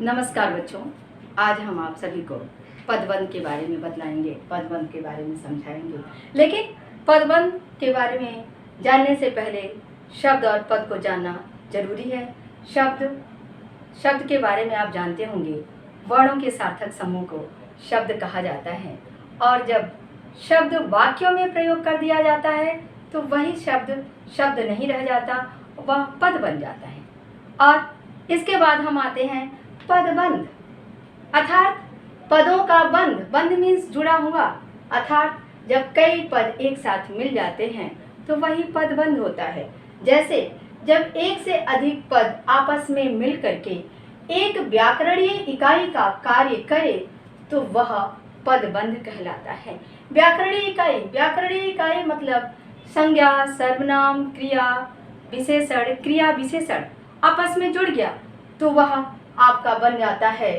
नमस्कार बच्चों, आज हम आप सभी को पदबंध के बारे में बतलाएंगे, पदबंध के बारे में समझाएंगे। लेकिन पदबंध के बारे में जानने से पहले शब्द और पद को जानना जरूरी है। शब्द के बारे में आप जानते होंगे, वर्णों के सार्थक समूह को शब्द कहा जाता है और जब शब्द वाक्यों में प्रयोग कर दिया जाता है तो वही शब्द नहीं रह जाता, वह पद बन जाता है। और इसके बाद हम आते हैं पदबंध, अर्थात पदों का बंध मीन्स जुड़ा हुआ, अर्थात जब कई पद एक साथ मिल जाते हैं तो वही पदबंध होता है। जैसे जब एक से अधिक पद आपस में मिल करके एक व्याकरणीय इकाई का कार्य करे तो वह पदबंध कहलाता है। व्याकरणीय इकाई मतलब संज्ञा, सर्वनाम, क्रिया विशेषण आपस में जुड़ गया तो वह आपका बन जाता है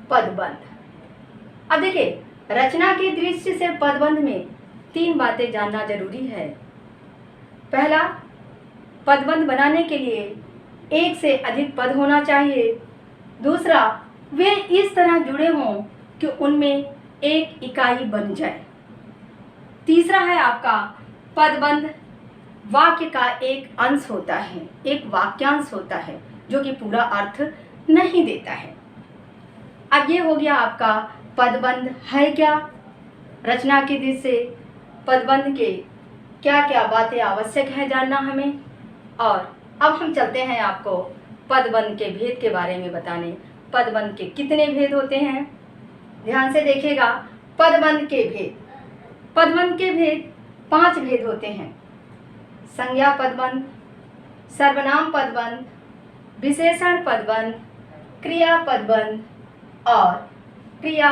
पदबंध। अब देखिए, रचना की दृष्टि से पदबंध में 3 बातें जानना जरूरी है। पहला, पदबंध बनाने के लिए एक से अधिक पद होना चाहिए। दूसरा, वे इस तरह जुड़े हों कि उनमें एक इकाई बन जाए। तीसरा है आपका पदबंध वाक्य का एक अंश होता है, एक वाक्यांश होता है जो कि पूरा अर्थ नहीं देता है। अब ये हो गया आपका पदबंध है क्या। रचना की दृष्टि से पदबंध के क्या क्या बातें आवश्यक है जानना हमें। और अब हम चलते हैं आपको पदबंध के भेद के बारे में बताने। पदबंध के कितने भेद होते हैं, ध्यान से देखिएगा। पदबंध के भेद 5 भेद होते हैं। संज्ञा पदबंध, सर्वनाम पदबंध, विशेषण पदबंध, क्रिया पदबंध और क्रिया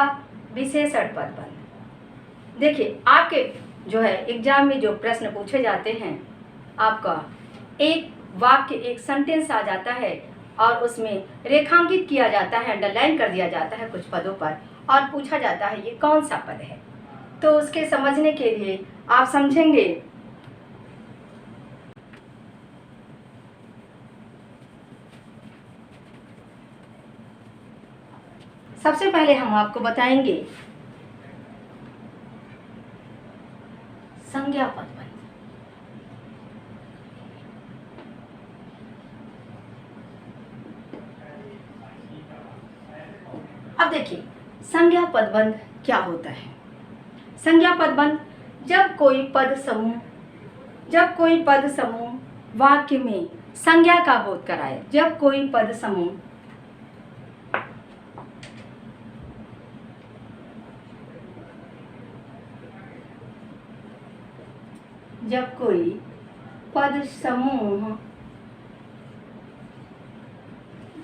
विशेषण पदबंध। देखिए, आपके जो है एग्जाम में जो प्रश्न पूछे जाते हैं, आपका एक वाक्य, एक सेंटेंस आ जाता है और उसमें रेखांकित किया जाता है, अंडरलाइन कर दिया जाता है कुछ पदों पर और पूछा जाता है ये कौन सा पद है। तो उसके समझने के लिए आप समझेंगे। सबसे पहले हम आपको बताएंगे संज्ञा पदबंध। अब देखिए, संज्ञा पदबंध क्या होता है। संज्ञा पदबंध जब कोई पद समूह वाक्य में संज्ञा का बोध कराए, जब कोई पद समूह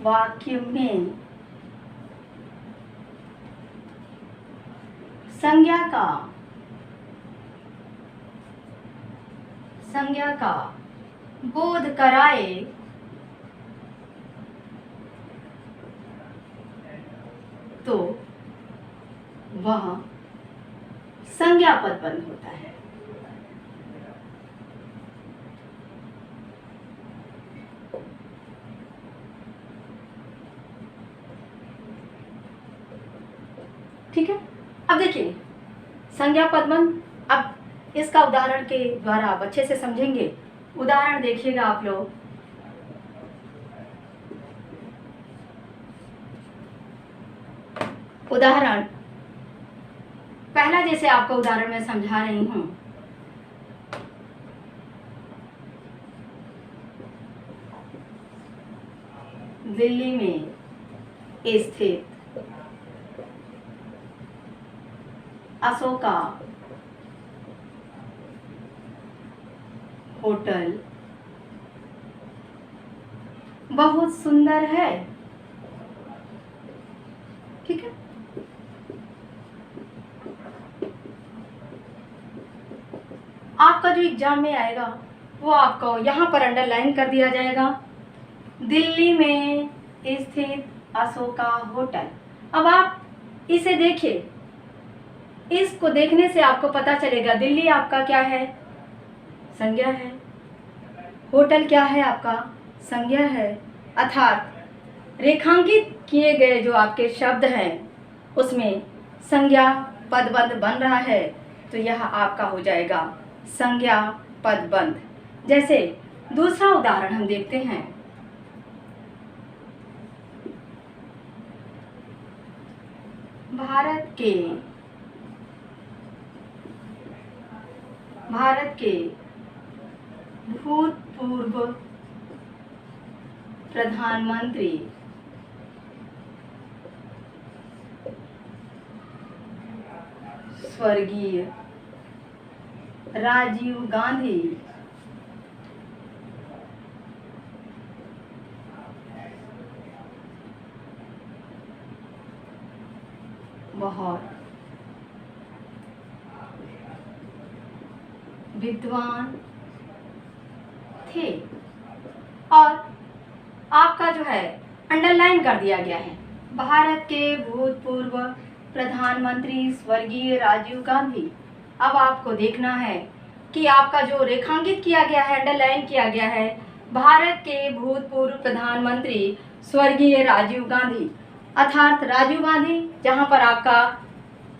वाक्य में संज्ञा का बोध कराए तो वह संज्ञा पदबंध होता है। ठीक है। अब देखिए संज्ञा पदबंध, अब इसका उदाहरण के द्वारा आप अच्छे से समझेंगे। उदाहरण देखिएगा आप लोग। उदाहरण पहला, जैसे आपको उदाहरण में समझा रही हूं। दिल्ली में स्थित अशोका होटल बहुत सुंदर है। ठीक है। आपका जो एग्जाम में आएगा वो आपको यहाँ पर अंडरलाइन कर दिया जाएगा, दिल्ली में स्थित अशोका होटल। अब आप इसे देखिए, इसको देखने से आपको पता चलेगा दिल्ली आपका क्या है, संज्ञा है। होटल क्या है आपका, संज्ञा है। अर्थात रेखांकित किए गए जो आपके शब्द हैं उसमें संज्ञा पदबंध बन रहा है तो यह आपका हो जाएगा संज्ञा पदबंध। जैसे दूसरा उदाहरण हम देखते हैं। भारत के भूतपूर्व प्रधानमंत्री स्वर्गीय राजीव गांधी बहुत विद्वान थे। और आपका जो है अंडरलाइन कर दिया गया है, भारत के भूतपूर्व प्रधानमंत्री स्वर्गीय राजीव गांधी। अब आपको देखना है कि आपका जो रेखांकित किया गया है, अंडरलाइन किया गया है, भारत के भूतपूर्व प्रधानमंत्री स्वर्गीय राजीव गांधी, अर्थात राजीव गांधी जहां पर आपका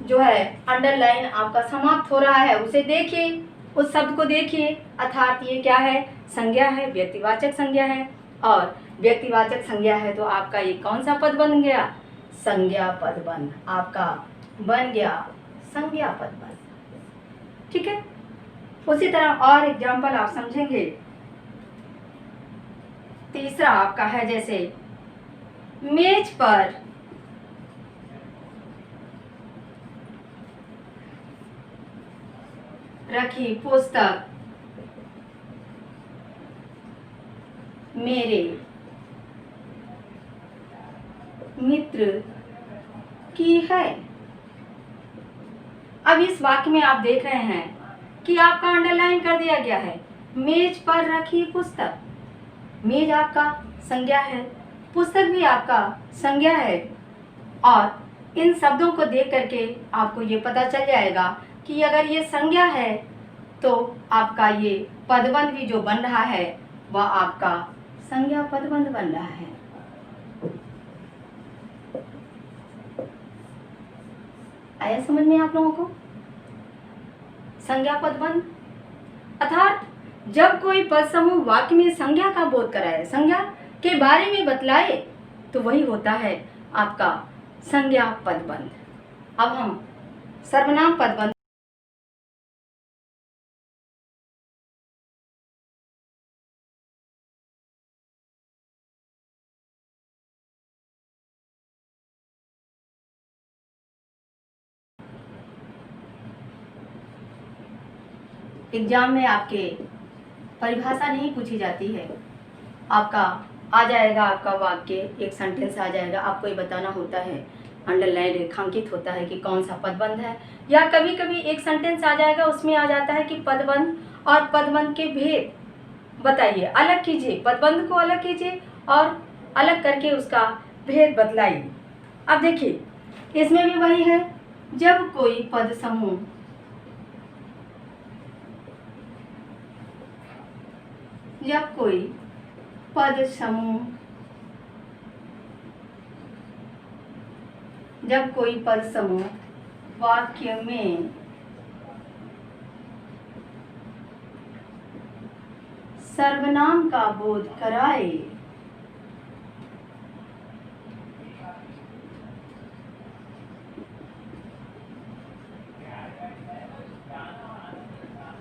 जो है अंडरलाइन आपका समाप्त हो रहा है उसे देखिए, उस शब्द को देखिए, अर्थात ये क्या है, संज्ञा है, व्यक्तिवाचक संज्ञा है। और व्यक्तिवाचक संज्ञा है तो आपका ये कौन सा पद बन गया, संज्ञा पदबंध आपका बन गया संज्ञा पदबंध। ठीक है, उसी तरह और एग्जाम्पल आप समझेंगे। तीसरा आपका है जैसे मेज पर रखी पुस्तक मेरे मित्र की है। अब इस वाक्य में आप देख रहे हैं कि आपका अंडरलाइन कर दिया गया है, मेज पर रखी पुस्तक। मेज आपका संज्ञा है, पुस्तक भी आपका संज्ञा है। और इन शब्दों को देख करके आपको ये पता चल जाएगा कि अगर ये संज्ञा है तो आपका ये पदबंध भी जो बन रहा है वह आपका संज्ञा पदबंध बन रहा है। आया समझ में आप लोगों को? संज्ञा पदबंध अर्थात जब कोई पद समूह वाक्य में संज्ञा का बोध कराए, संज्ञा के बारे में बतलाए तो वही होता है आपका संज्ञा पदबंध। अब हम सर्वनाम पदबंध एग्जाम में आपके परिभाषा नहीं पूछी जाती है, आपका आ जाएगा, आपका वाक्य एक सेंटेंस आ जाएगा, आपको ये बताना होता है, अंडरलाइन रेखांकित होता है कि कौन सा पदबंध है। या कभी कभी एक सेंटेंस आ जाएगा, उसमें आ जाता है कि पदबंध और पदबंध के भेद बताइए, अलग कीजिए, पदबंध को अलग कीजिए और अलग करके उसका भेद बतलाइए। अब देखिए इसमें भी वही है, जब कोई पद समूह वाक्य में सर्वनाम का बोध कराए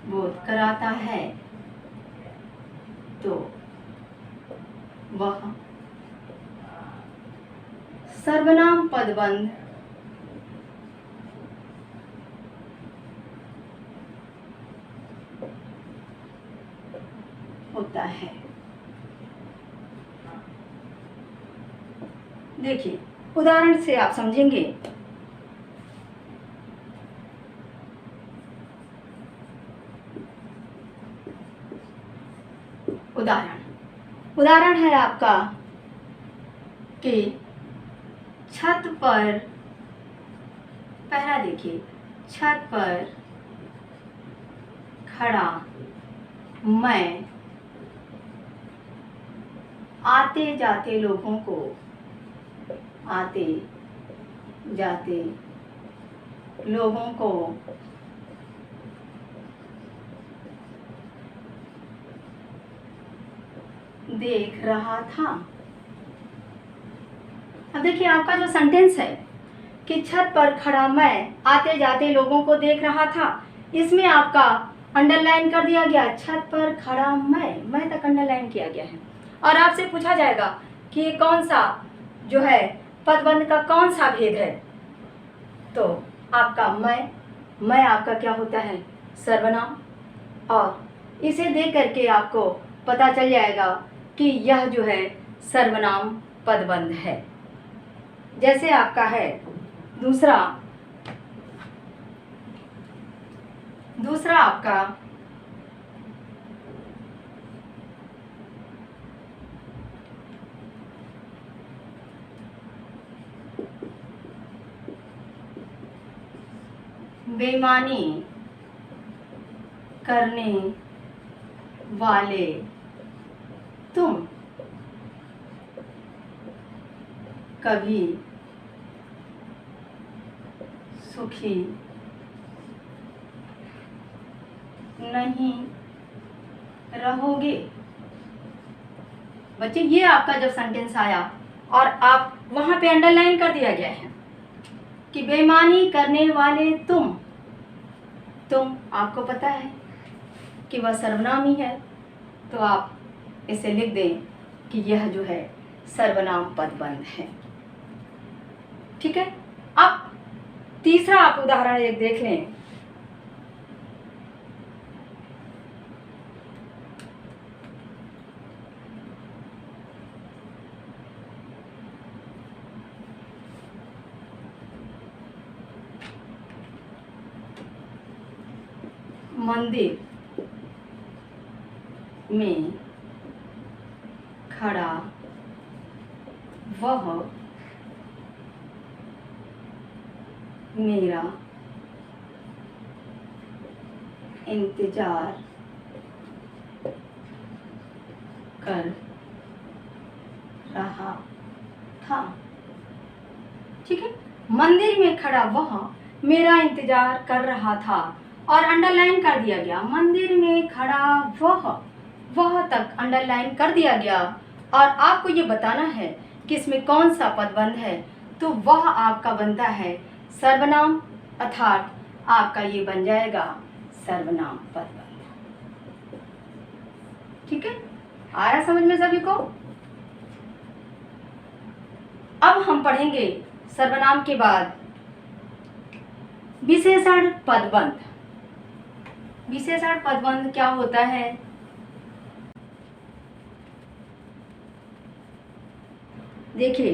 बोध कराता है तो वह सर्वनाम पदबंध होता है। देखिए उदाहरण से आप समझेंगे। उदाहरण है आपका कि छत पर, पहला देखिए, छत पर खड़ा मैं आते जाते लोगों को आते जाते लोगों को देख रहा था। अब देखिए आपका जो सेंटेंस है कि छत पर खड़ा मैं आते जाते लोगों को देख रहा था, इसमें आपका अंडरलाइन कर दिया गया। छत पर खड़ा मैं तक अंडरलाइन किया गया है। और आपसे पूछा जाएगा कि ये कौन सा जो है पदबंध का कौन सा भेद है, तो आपका मैं आपका क्या होता है, सर्वनाम। और इसे देख करके आपको पता चल जाएगा कि यह जो है सर्वनाम पदबंध है। जैसे आपका है दूसरा आपका बेईमानी करने वाले तुम कभी सुखी नहीं रहोगे। बच्चे ये आपका जब सेंटेंस आया और आप वहां पे अंडरलाइन कर दिया गया है कि बेईमानी करने वाले तुम आपको पता है कि वह सर्वनाम ही है, तो आप इसे लिख दें कि यह जो है सर्वनाम पदबंध है। ठीक है। अब तीसरा आप उदाहरण एक देख लें। मंदिर में खड़ा वह मेरा इंतजार कर रहा था। ठीक है। मंदिर में खड़ा वह मेरा इंतजार कर रहा था और अंडरलाइन कर दिया गया। मंदिर में खड़ा वह तक अंडरलाइन कर दिया गया और आपको ये बताना है कि इसमें कौन सा पदबंध है, तो वह आपका बनता है सर्वनाम, अर्थात आपका ये बन जाएगा सर्वनाम पदबंध। ठीक है। आया समझ में सभी को? अब हम पढ़ेंगे सर्वनाम के बाद विशेषण पदबंध। विशेषण पदबंध क्या होता है? देखिए,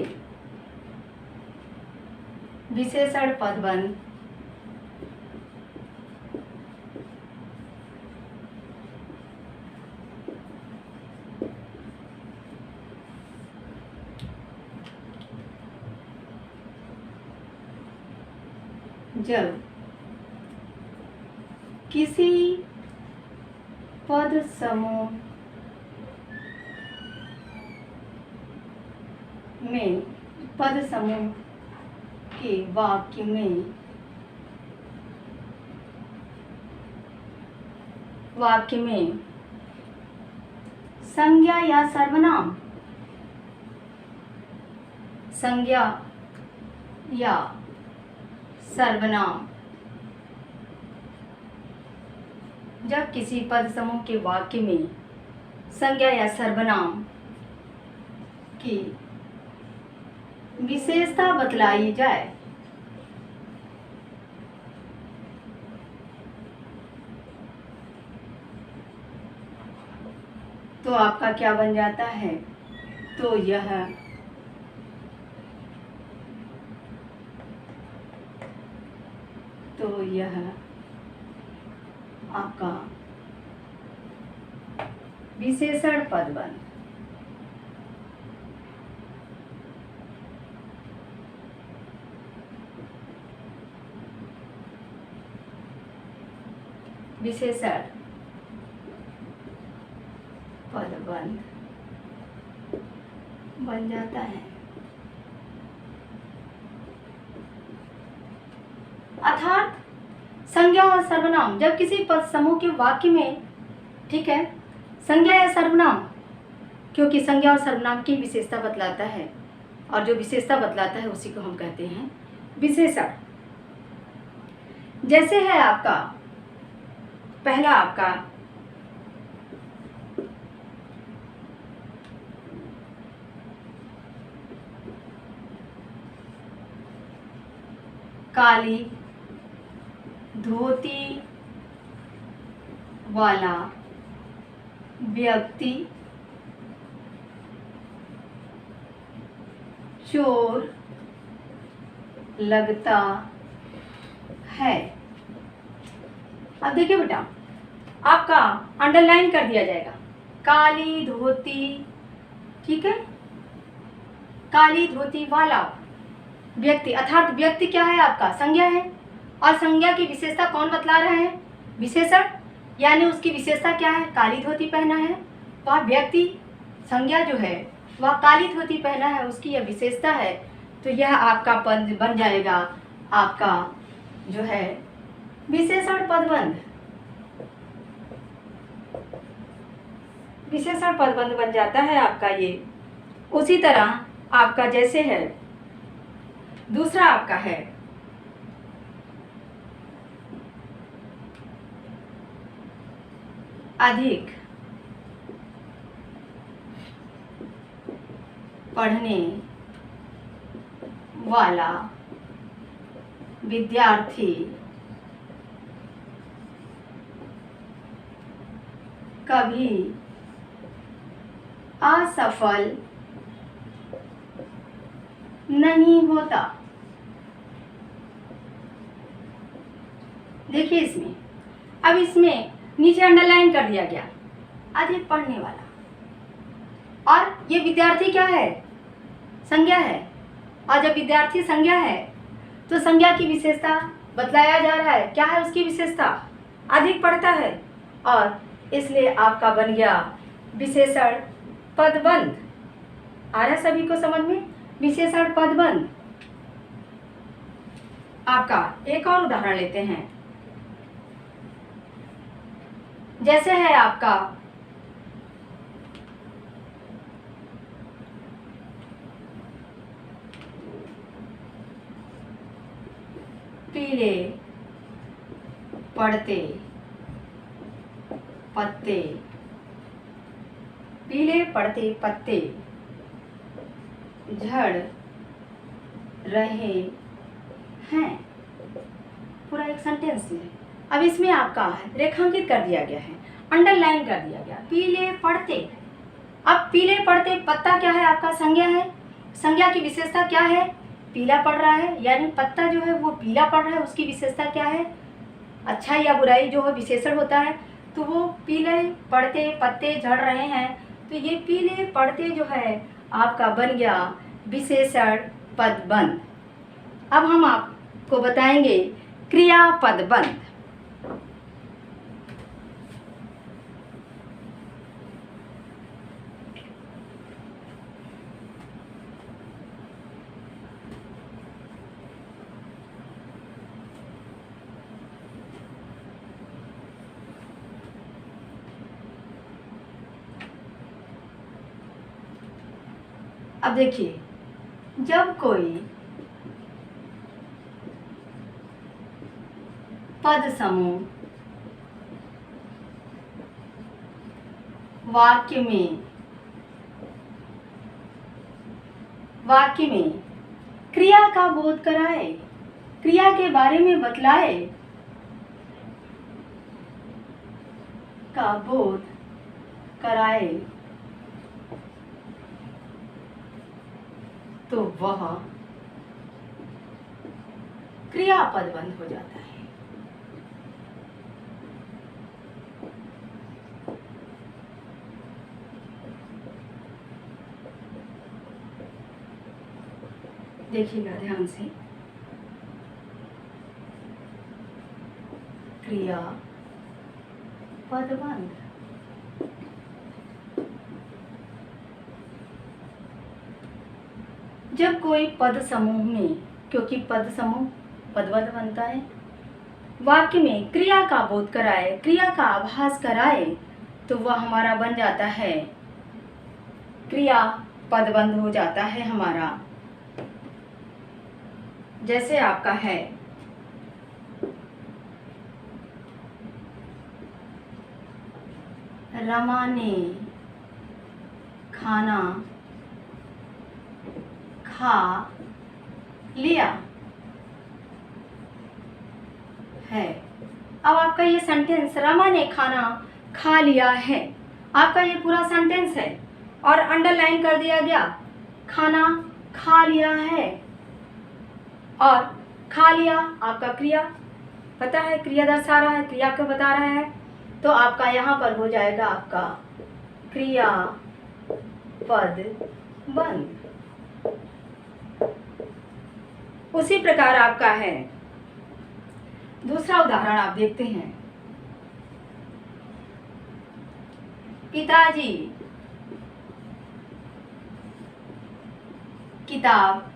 विशेषण पदबंध जब किसी पद समूह में पद समूह के वाक्य में संज्ञा या सर्वनाम, संज्ञा या सर्वनाम, जब किसी पद समूह के वाक्य में संज्ञा या सर्वनाम की विशेषता बतलाई जाए तो आपका क्या बन जाता है? तो यह आपका विशेषण पदबंध। विशेषण पदबंध बन जाता है। अर्थात संज्ञा और सर्वनाम जब किसी पद समूह के वाक्य में, ठीक है, संज्ञा या सर्वनाम, क्योंकि संज्ञा और सर्वनाम की विशेषता बतलाता है और जो विशेषता बतलाता है उसी को हम कहते हैं विशेषण। जैसे है आपका पहला आपका काली धोती वाला व्यक्ति चोर लगता है। अब देखिए बेटा, आपका अंडरलाइन कर दिया जाएगा काली धोती, ठीक है, काली धोती वाला व्यक्ति, अर्थात व्यक्ति क्या है आपका संज्ञा है और संज्ञा की विशेषता कौन बतला रहा है, विशेषण, यानी उसकी विशेषता क्या है, काली धोती पहना है। वह व्यक्ति संज्ञा जो है वह काली धोती पहना है, उसकी यह विशेषता है। तो यह आपका पद बन जाएगा आपका जो है विशेषण पदबंध, विशेषण पदबंध बन जाता है आपका ये। उसी तरह आपका जैसे है दूसरा आपका है अधिक पढ़ने वाला विद्यार्थी कभी असफल नहीं होता। देखिए इसमें, अब इसमें नीचे अंडरलाइन कर दिया गया अधिक पढ़ने वाला, और ये विद्यार्थी क्या है, संज्ञा है, और जब विद्यार्थी संज्ञा है तो संज्ञा की विशेषता बतलाया जा रहा है। क्या है उसकी विशेषता, अधिक पढ़ता है, और इसलिए आपका बन गया विशेषण पदबंध। आ रहा है सभी को समझ में, विशेषण पदबंध। आपका एक और उदाहरण लेते हैं, जैसे है आपका पीले पड़ते पत्ते, पीले पड़ते पत्ते झड़ रहे हैं। पूरा एक सेंटेंस है। अब इसमें आपका रेखांकित कर दिया गया है, अंडरलाइन कर दिया गया पीले पड़ते। अब पीले पड़ते पत्ता क्या है आपका, संज्ञा है, संज्ञा की विशेषता क्या है, पीला पड़ रहा है, यानी पत्ता जो है वो पीला पड़ रहा है, उसकी विशेषता क्या है, अच्छाई या बुराई जो है विशेषण होता है। तो वो पीले पड़ते पत्ते झड़ रहे हैं, तो ये पीले पड़ते जो है आपका बन गया विशेषण पदबंध। अब हम आपको बताएंगे क्रिया पदबंध। अब देखिए, जब कोई पद समूह वाक्य में क्रिया का बोध कराए, क्रिया के बारे में बतलाए, का बोध कराए, तो वह क्रिया पदबंध हो जाता है। देखिएगा ध्यान से, क्रिया पदबंध। जब कोई पद समूह में, क्योंकि पद समूह पदबंध बनता है। वाक्य में क्रिया का बोध कराए, क्रिया का आभास कराए, तो वह हमारा बन जाता है क्रिया पदबंध हो जाता है हमारा। जैसे आपका है रमा ने खाना खा लिया है। अब आपका ये सेंटेंस रमा ने खाना खा लिया है, आपका ये पूरा सेंटेंस है और अंडरलाइन कर दिया गया खाना खा लिया है। और खा लिया आपका क्रिया, पता है क्रिया दर्शा रहा है, क्रिया को बता रहा है, तो आपका यहाँ पर हो जाएगा आपका क्रिया पद बंध। उसी प्रकार आपका है दूसरा उदाहरण आप देखते हैं। पिताजी किताब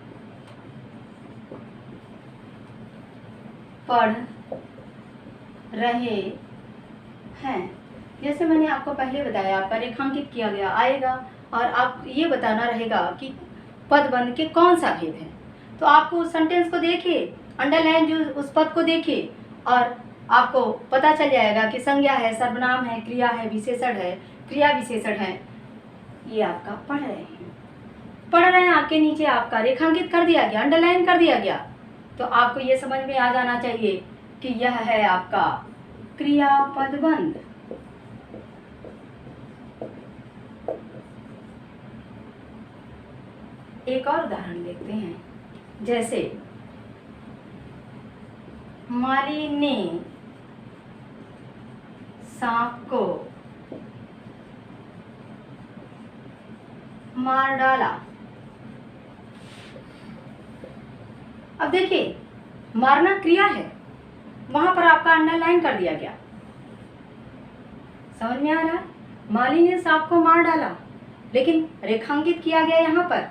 पढ़ रहे हैं। जैसे मैंने आपको पहले बताया, आपका रेखांकित किया गया आएगा और आप ये बताना रहेगा कि पदबंध के कौन सा भेद है। तो आपको उस सेंटेंस को देखिए, अंडरलाइन जो उस पद को देखिए और आपको पता चल जाएगा कि संज्ञा है, सर्वनाम है, क्रिया है, विशेषण है, क्रिया विशेषण है। ये आपका पढ़ रहे हैं, पढ़ रहे हैं आपके नीचे आपका रेखांकित कर दिया गया, अंडरलाइन कर दिया गया। तो आपको ये समझ में आ जाना चाहिए कि यह है आपका क्रिया पदबंध। एक और उदाहरण देखते हैं। जैसे माली ने सांप को मार डाला। अब देखिए मारना क्रिया है, वहां पर आपका अंडरलाइन कर दिया गया। समझ में आ रहा है? माली ने सांप को मार डाला, लेकिन रेखांकित किया गया यहाँ पर,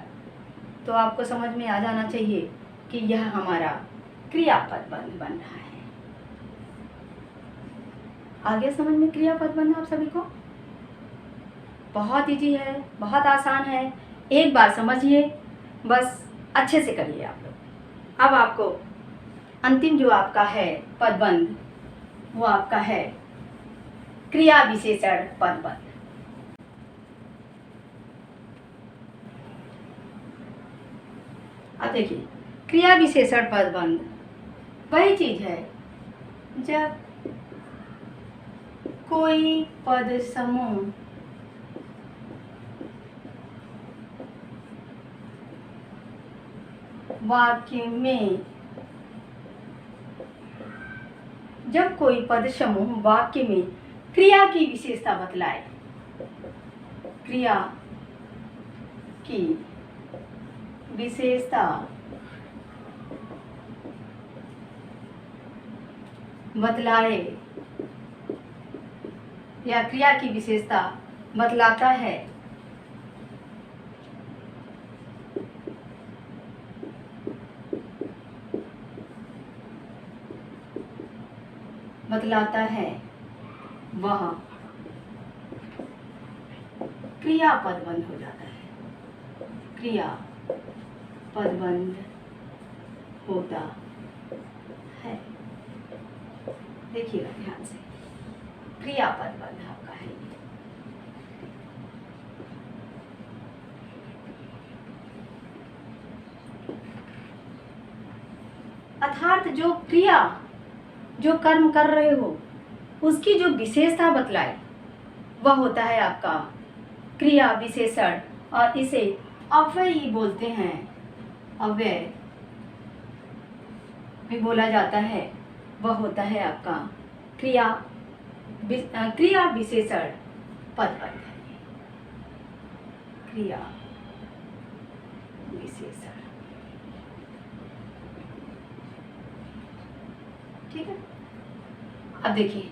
तो आपको समझ में आ जाना चाहिए कि यह हमारा क्रियापद बंध बन रहा है। आगे समझ में क्रियापद बंध आप सभी को बहुत इजी है, बहुत आसान है। एक बार समझिए, बस अच्छे से करिए आप लोग। अब आपको अंतिम जो आपका है पदबंध, वो आपका है क्रिया विशेषण पदबंध। अब देखिए क्रिया विशेषण पदबंध वही चीज है जब कोई पद समूह वाक्य में, जब कोई पद समूह वाक्य में क्रिया की विशेषता बतलाए, क्रिया की विशेषता बतलाए या क्रिया की विशेषता बतलाता है, वह क्रिया पदबंध हो जाता है। क्रिया पदबंध होता है। देखिएगा ध्यान से, क्रिया पदबंध आपका है। अर्थात जो क्रिया, जो कर्म कर रहे हो, उसकी जो विशेषता बतलाए, वह होता है आपका क्रिया विशेषण। और इसे अव्यय ही बोलते हैं, अव्यय भी बोला जाता है। वह होता है आपका क्रिया विशेषण पदबंध। क्रिया विशेषण, ठीक है। अब देखिए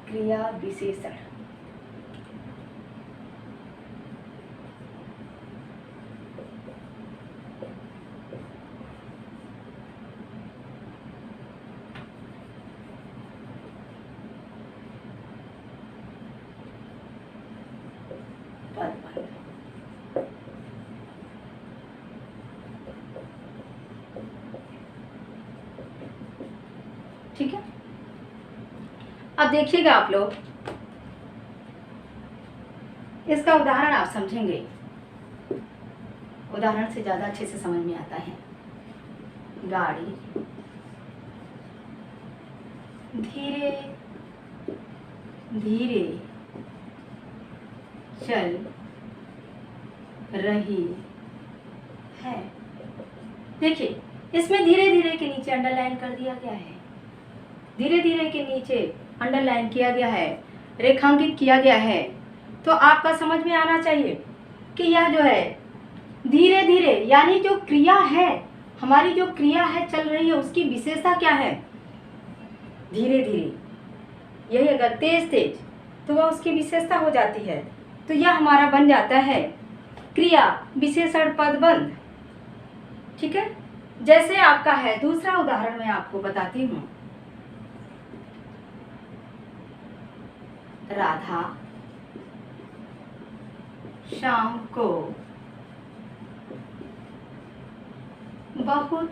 क्रिया विशेषण, ठीक है। अब देखिएगा आप लोग, इसका उदाहरण आप समझेंगे, उदाहरण से ज़्यादा अच्छे से समझ में आता है। गाड़ी धीरे धीरे चल रही है। देखिए, इसमें धीरे धीरे के नीचे अंडरलाइन कर दिया गया है, धीरे धीरे के नीचे अंडरलाइन किया गया है, रेखांकित किया गया है। तो आपका समझ में आना चाहिए कि यह जो है धीरे धीरे, यानी जो क्रिया है, हमारी जो क्रिया है चल रही है, उसकी विशेषता क्या है? धीरे धीरे। यही अगर तेज तेज तो वह उसकी विशेषता हो जाती है। तो यह हमारा बन जाता है क्रिया विशेषण पदबंध। ठीक है। जैसे आपका है, दूसरा उदाहरण मैं आपको बताती हूँ। राधा शाम को बहुत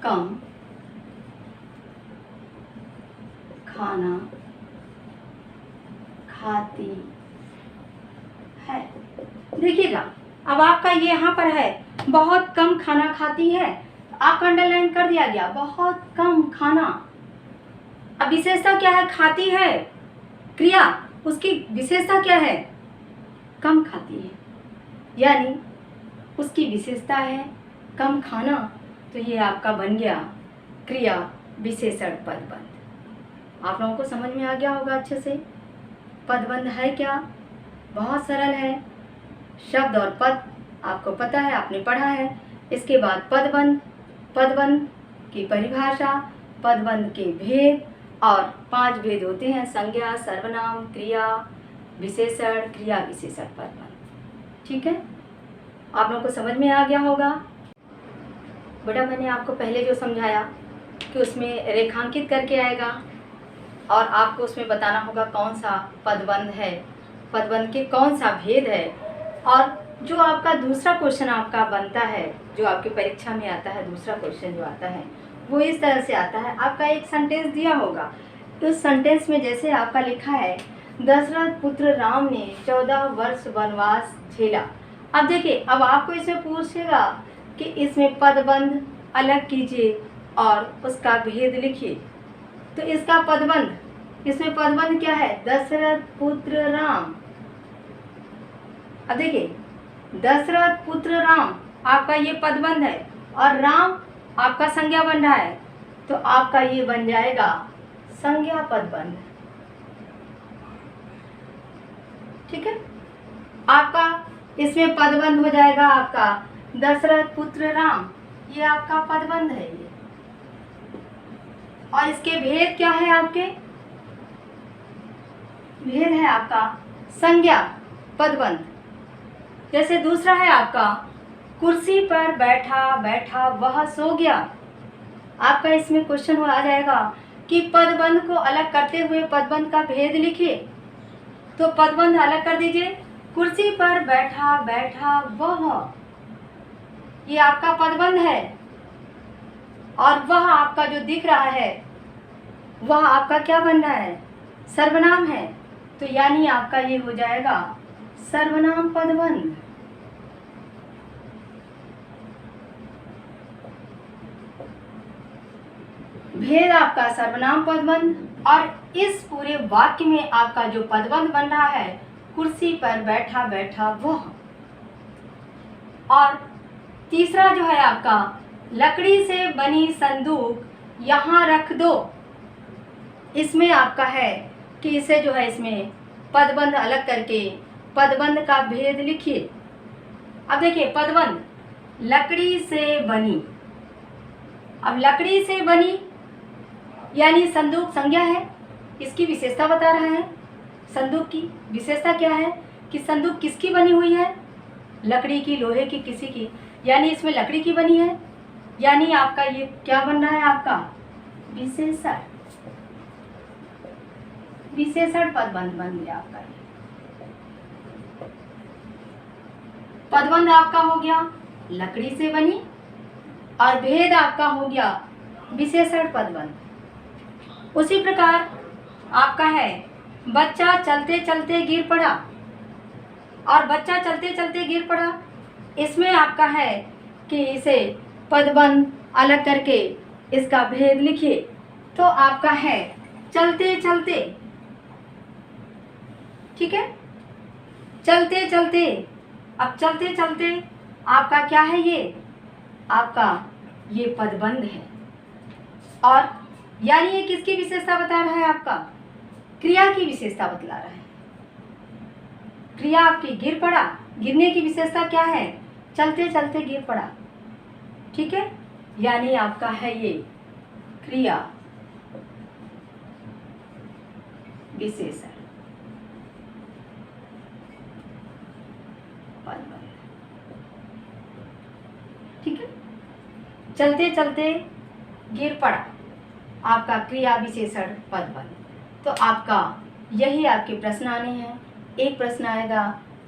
कम खाना खाती है। देखिएगा, अब आपका ये यहाँ पर है बहुत कम खाना खाती है, आपका अंडरलाइन कर दिया गया, बहुत कम खाना। अब विशेषता क्या है? खाती है। क्रिया, उसकी विशेषता क्या है? कम खाती है, यानी उसकी विशेषता है कम खाना। तो ये आपका बन गया क्रिया विशेषण पदबंध। आप लोगों को समझ में आ गया होगा अच्छे से। पदबंध है क्या? बहुत सरल है। शब्द और पद आपको पता है, आपने पढ़ा है। इसके बाद पदबंध, पदबंध की परिभाषा, पदबंध के भेद, और 5 भेद होते हैं: संज्ञा, सर्वनाम, क्रिया विशेषण, क्रिया विशेषण, पदबंध। ठीक है, आप लोगों को समझ में आ गया होगा। बेटा, मैंने आपको पहले जो समझाया कि उसमें रेखांकित करके आएगा और आपको उसमें बताना होगा कौन सा पदबंध है, पदबंध के कौन सा भेद है। और जो आपका दूसरा क्वेश्चन आपका बनता है, जो आपकी परीक्षा में आता है, दूसरा क्वेश्चन जो आता है वो इस तरह से आता है। आपका एक सेंटेंस दिया होगा, तो उस सेंटेंस में जैसे आपका लिखा है, दशरथ पुत्र राम ने 14 वर्ष वनवास झेला। अब देखिए, अब आपको इसमें पूछेगा कि इसमें पदबंध अलग कीजिए और उसका भेद लिखिए। तो इसका पदबंध, इसमें पदबंध क्या है? दशरथ पुत्र राम। अब देखिए, दशरथ पुत्र राम आपका ये पदबंध है और राम आपका संज्ञा बन रहा है, तो आपका ये बन जाएगा संज्ञा पदबंध। ठीक है, आपका इसमें पदबंध हो जाएगा आपका दशरथ पुत्र राम, ये आपका पदबंध है ये। और इसके भेद क्या है? आपके भेद है आपका संज्ञा पदबंध। जैसे दूसरा है आपका, कुर्सी पर बैठा बैठा वह सो गया। आपका इसमें क्वेश्चन आ जाएगा कि पदबंध को अलग करते हुए पदबंध का भेद लिखिए। तो पदबंध अलग कर दीजिए, कुर्सी पर बैठा बैठा वह, ये आपका पदबंध है। और वह आपका जो दिख रहा है, वह आपका क्या बन रहा है? सर्वनाम है। तो यानी आपका ये हो जाएगा सर्वनाम पदबंध। भेद आपका सर्वनाम पदबंध। और इस पूरे वाक्य में आपका जो पदबंध बन रहा है, कुर्सी पर बैठा बैठा वह। और तीसरा जो है आपका, लकड़ी से बनी संदूक यहाँ रख दो। इसमें आपका है कि इसे जो है, इसमें पदबंध अलग करके पदबंध का भेद लिखिए। अब देखिए, पदबंध लकड़ी से बनी। अब लकड़ी से बनी यानी संदूक संज्ञा है, इसकी विशेषता बता रहा है। संदूक की विशेषता क्या है कि संदूक किसकी बनी हुई है? लकड़ी की, लोहे की, किसी की, यानी इसमें लकड़ी की बनी है। यानी आपका ये क्या बन रहा है? आपका विशेषण, विशेषण पदबंध बन गया आपका। पदबंध आपका हो गया लकड़ी से बनी, और भेद आपका हो गया विशेषण पदबंध। उसी प्रकार आपका है बच्चा चलते चलते गिर पड़ा, और बच्चा चलते चलते गिर पड़ा, इसमें आपका है कि इसे पदबंध अलग करके इसका भेद लिखिए। तो आपका है चलते चलते, ठीक है, चलते चलते। अब चलते चलते आपका क्या है, ये आपका ये पदबंध है। और यानी ये किसकी विशेषता बता रहा है, आपका क्रिया की विशेषता बतला रहा है। क्रिया आपकी गिर पड़ा, गिरने की विशेषता क्या है, चलते चलते गिर पड़ा, ठीक है, यानी आपका है ये क्रिया विशेषण पदबंध, ठीक है। चलते चलते गिर पड़ा, आपका क्रिया विशेषण पदबंध। तो आपका यही आपके प्रश्न आने हैं। एक प्रश्न आएगा,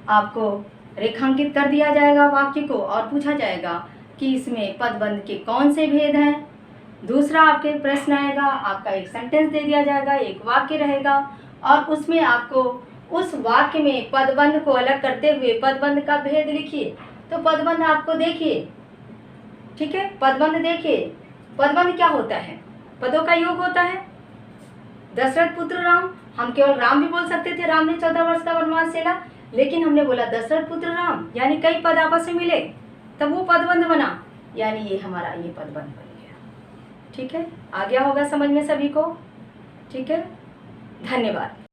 आपको रेखांकित कर दिया जाएगा वाक्य को और पूछा जाएगा कि इसमें पदबंध के कौन से भेद हैं। दूसरा आपके प्रश्न आएगा, आपका एक सेंटेंस दे दिया जाएगा, एक वाक्य रहेगा, और उसमें आपको उस वाक्य में पदबंध को अलग करते हुए पदबंध का भेद लिखिए। तो पदबंध आपको देखिए, ठीक है, पदबंध देखिए। पदबंध क्या होता है, पदों का योग होता है। दशरथ पुत्र राम, हम केवल राम भी बोल सकते थे, राम ने 14 वर्ष का वनवास झेला, लेकिन हमने बोला दशरथ पुत्र राम, यानी कई पद आपस में मिले, तब वो पदबंध बना, यानी ये हमारा ये पदबंध बन गया, ठीक है। आ गया होगा समझ में सभी को, ठीक है, धन्यवाद।